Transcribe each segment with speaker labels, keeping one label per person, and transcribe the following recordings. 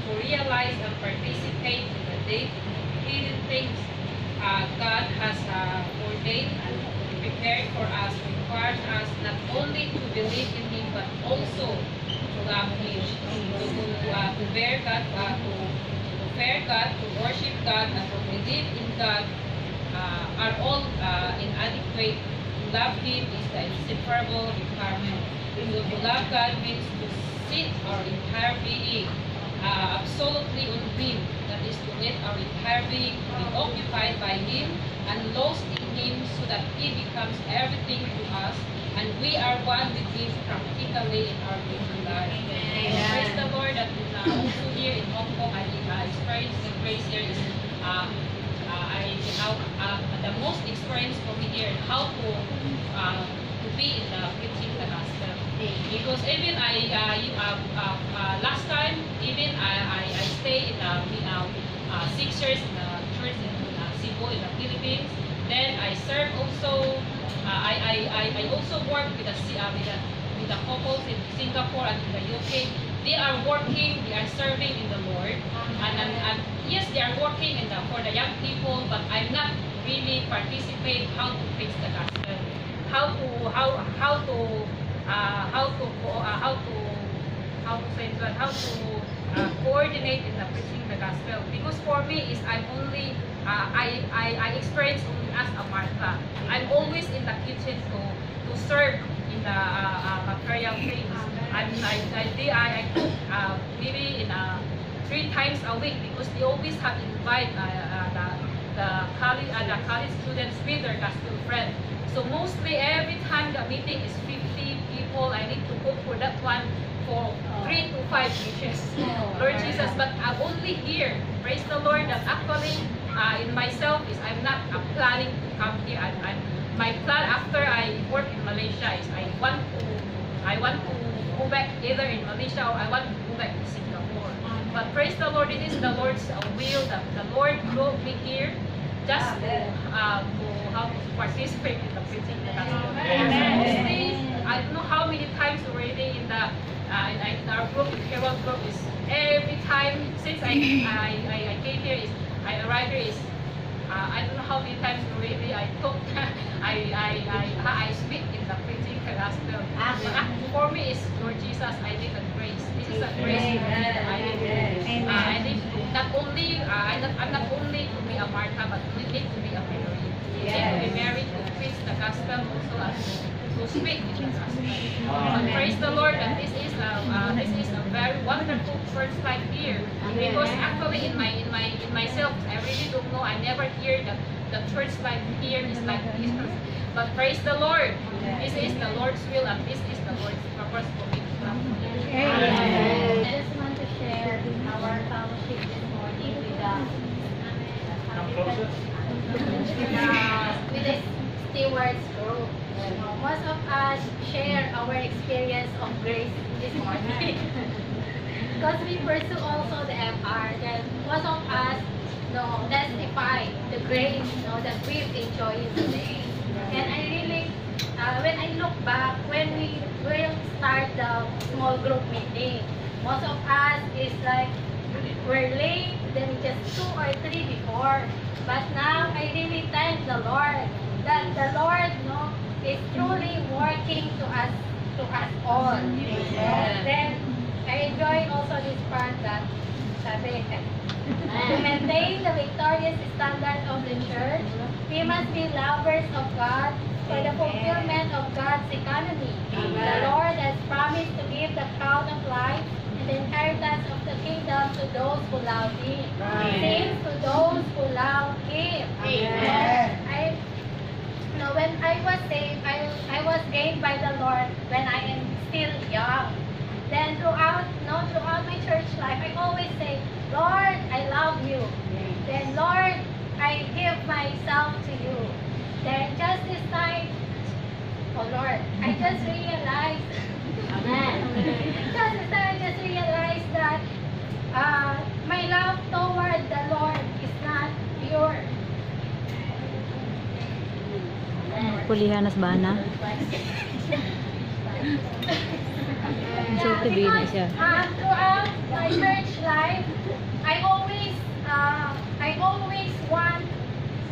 Speaker 1: to realize and participate in the deep hidden things God has ordained and prepared for us requires us not only to believe in Him but also to love Him, to bear God, to fear God, to worship God, and to believe in God are all inadequate. To love Him is the inseparable requirement. To love God means to sit our entire being absolutely on Him. That is to let our entire being be occupied by Him and lost in Him so that He becomes everything to us and we are one with Him practically in our daily life. Praise the Lord that also here in Hong Kong I experienced the grace here is the most experience for me here how to be in the preaching the gospel. Because even last time even I stayed in 6 years in the church in Cebu in the Philippines. Then I served also. I also work with the couples in Singapore and in the UK. They are working, they are serving in the Lord, and yes, they are working for the young people, but I'm not really participate how to preach the gospel, how to coordinate in the preaching the gospel. Because for me is I'm only I experience only as a Martha. I'm always in the kitchen to serve in the material things. I cook maybe in 3 times a week because they always have invite the college students with their gospel friend. So mostly every time the meeting is 50 people, I need to cook for that one for 3 to 5 dishes. Lord Jesus, but I'm only here. Praise the Lord that actually in myself is I'm not planning to come here. My plan after I work in Malaysia is I want to go back either in Malaysia or I want to go back to Singapore. But praise the Lord, it is the Lord's will that the Lord brought me here just to participate in the preaching of the gospel. Mostly, I don't know how many times already in our group, in Herald group, is every time since I came here is I arrived here is I don't know how many times already I talk I speak in the preaching the gospel. For me is Lord Jesus, I need a grace. This is a grace for me that I need. I need to not only I'm not only to be a Martha, but we need to be a Mary. We need to be married to preach the gospel also as to speak in the gospel. But praise the Lord that this is a very wonderful church life here. Because actually in myself I really don't know. I never hear that the church life here is like this. But praise the Lord. This is the Lord's will and this is the Lord's purpose for me to come here.
Speaker 2: I just want to share our fellowship this morning with the stewards group. Most of us share our experience of grace this morning. Because we pursue also the MR, then most of us testify the grace that we've enjoyed today. And I really, when I look back, when we will start the small group meeting, most of us is like, we're late, then just 2 or 3 before. But now I really thank the Lord that the Lord is truly working to us all. Then I enjoy also this part that sabi, to maintain the victorious standard of the church, we must be lovers of God for the fulfillment of God's economy. The Lord has promised to give the crown of life and the inheritance of the kingdom to those who love Him. Sing to those who love Him. When I was saved, I was gained by the Lord when I am still young. Then throughout my church life, I always say, Lord, I love you. Then Lord, I give myself to you. Then just this time, oh Lord, I just realized, Amen. Just this time, I just realized that my love toward the Lord is not pure.
Speaker 3: Pulihanas bana.
Speaker 2: Because throughout my church life, I always want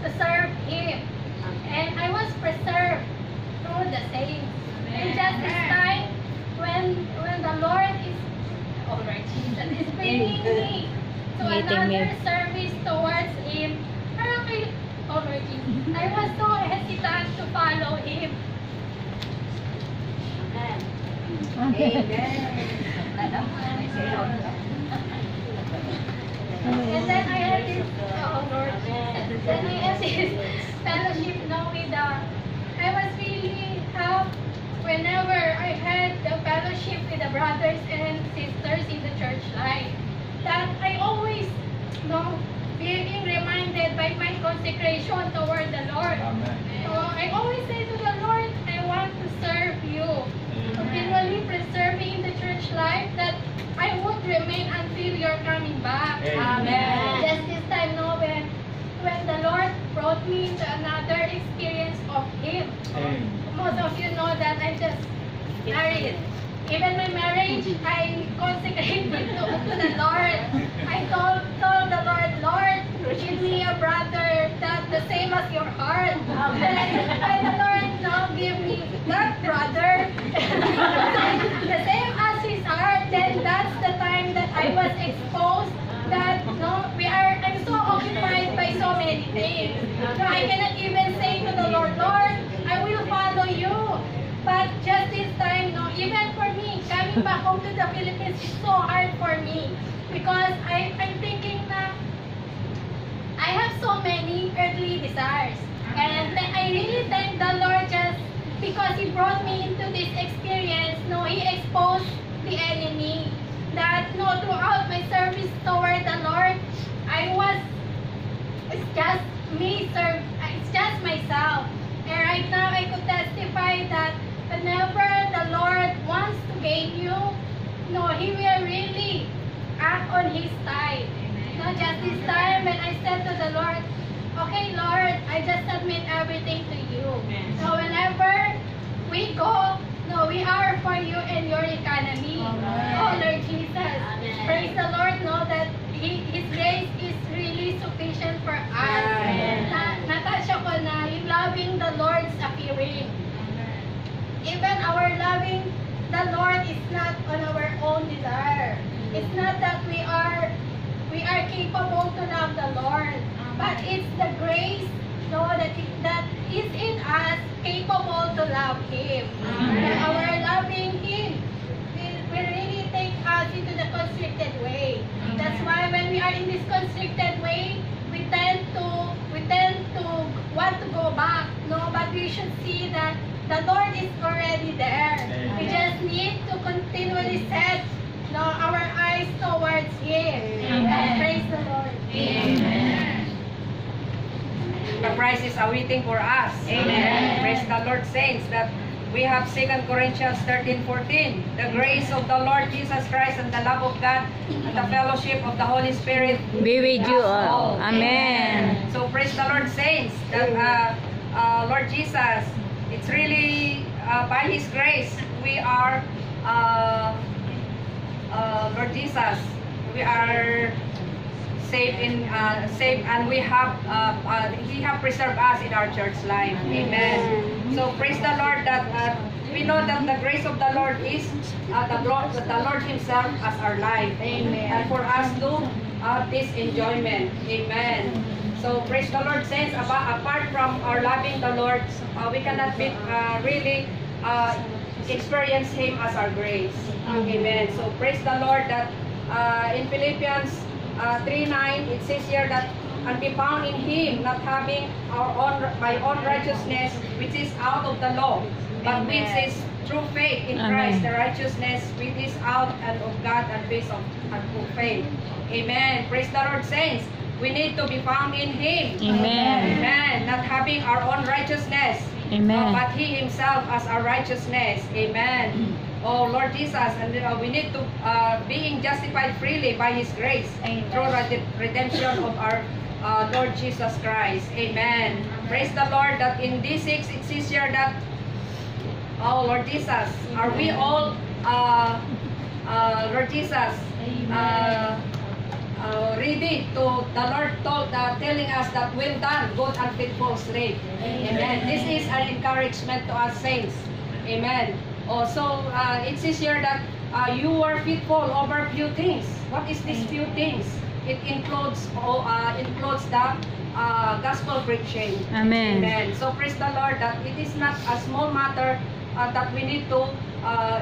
Speaker 2: to serve Him, and I was preserved through the saints. And just this time, when the Lord is bringing me to another service towards Him, I was so hesitant to follow Him. And then I had this, then I had this fellowship now with I was really helped whenever I had the fellowship with the brothers and sisters in the church life. That I always being reminded by my consecration toward the Lord. So I always say to the Lord, I want to serve you. Continually preserve me in the church life that I would remain until you're coming back.
Speaker 3: Amen.
Speaker 2: Just this time, when the Lord brought me to another experience of Him. Most of you know that I just married. Even my marriage, I consecrated to the Lord. I told the Lord, give me a brother that the same as your heart. And the Lord now give me that brother the same as his heart. Then that's the time that I was exposed that I'm so occupied by so many things. So I cannot even say to the Lord, Lord, I will follow you. But just this time, even for me, coming back home to the Philippines is so hard for me. Because I'm thinking na I have so many earthly desires. And I really thank the Lord just because He brought me into this experience. He exposed the enemy. That throughout my service toward the Lord, it's just me, it's just myself. And right now I could testify that whenever the Lord wants to gain you, He will really act on His side. Just this time when I said to the Lord, okay Lord, I just submit everything to you. So whenever we go, we are for you and your economy. Oh Lord Jesus, praise the Lord, that His grace is really sufficient for us. Natasha ko na, yung loving the Lord's appearing. Even our loving the Lord is not on our own desire. It's not that we are capable to love the Lord, but it's the grace that is in us capable to love Him. And our loving Him will really take us into the constricted way. That's why when we are in this constricted way, we tend to want to go back. But we should see that the Lord is already there. We just need to continually set our eyes towards Him. Praise the Lord.
Speaker 3: Amen. The prize is awaiting for us. Amen. Praise the Lord, saints, that we have 2 Corinthians 13:14. The grace of the Lord Jesus Christ and the love of God and the fellowship of the Holy Spirit
Speaker 4: be with you all. Amen.
Speaker 3: So praise the Lord, saints, that Lord Jesus, it's really by His grace we are Lord Jesus, we are saved and we have He have preserved us in our church life. Amen. So praise the Lord that we know that the grace of the Lord is the Lord Himself as our life. Amen. And for us to have this enjoyment. Amen. So praise the Lord, saints. Apart from our loving the Lord, we cannot be, really experience Him as our grace. Amen. So praise the Lord that in Philippians 3:9 it says here that and be found in Him, not having my own righteousness which is out of the law, but which is through faith in Christ, the righteousness which is out and of God and based on faith. Amen. Praise the Lord, saints. We need to be found in Him.
Speaker 4: Amen.
Speaker 3: Amen. Not having our own righteousness,
Speaker 4: Amen.
Speaker 3: but He Himself as our righteousness. Amen. Oh Lord Jesus, and we need to being justified freely by His grace through the redemption of our Lord Jesus Christ. Amen. Praise the Lord that in D6 it says here that, oh Lord Jesus, are we all Lord Jesus, ready to the Lord telling us that well done, good and faithful slave. Amen. This is an encouragement to us saints. Amen. Also, it says here that you were faithful over few things. What is these few things? It includes the gospel preaching.
Speaker 4: Amen.
Speaker 3: Amen. So praise the Lord that it is not a small matter that we need to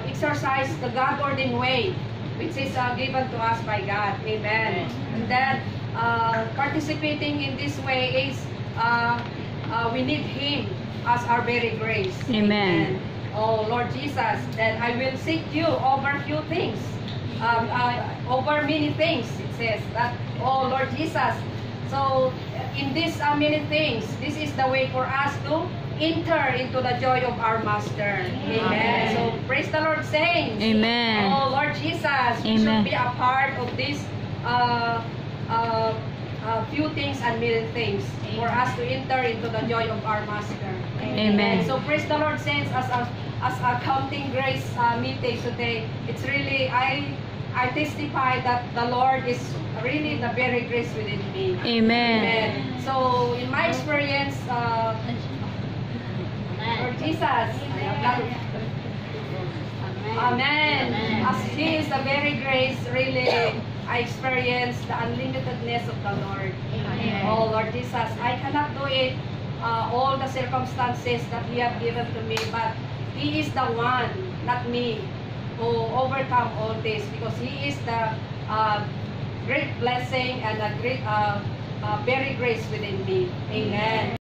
Speaker 3: exercise the God-ordained way, which is given to us by God. Amen. And then participating in this way is we need Him as our very grace.
Speaker 4: Amen.
Speaker 3: Oh Lord Jesus, then I will seek you over few things, over many things. It says that, oh Lord Jesus. So in these many things, this is the way for us to enter into the joy of our Master. Amen. So praise the Lord, saints.
Speaker 4: Amen.
Speaker 3: Oh Lord Jesus, we should be a part of this few things and many things for us to enter into the joy of our Master.
Speaker 4: Amen.
Speaker 3: So praise the Lord, saints, as a counting grace meeting today, it's really I testify that the Lord is really the very grace within me.
Speaker 4: Amen.
Speaker 3: Amen. So in my experience, Lord Jesus, Amen. As He is the very grace, really, I experience the unlimitedness of the Lord. Oh Lord Jesus, I cannot do it, all the circumstances that He have given to me, but He is the one, not me, who overcome all this, because He is the great blessing and a great very grace within me. Amen.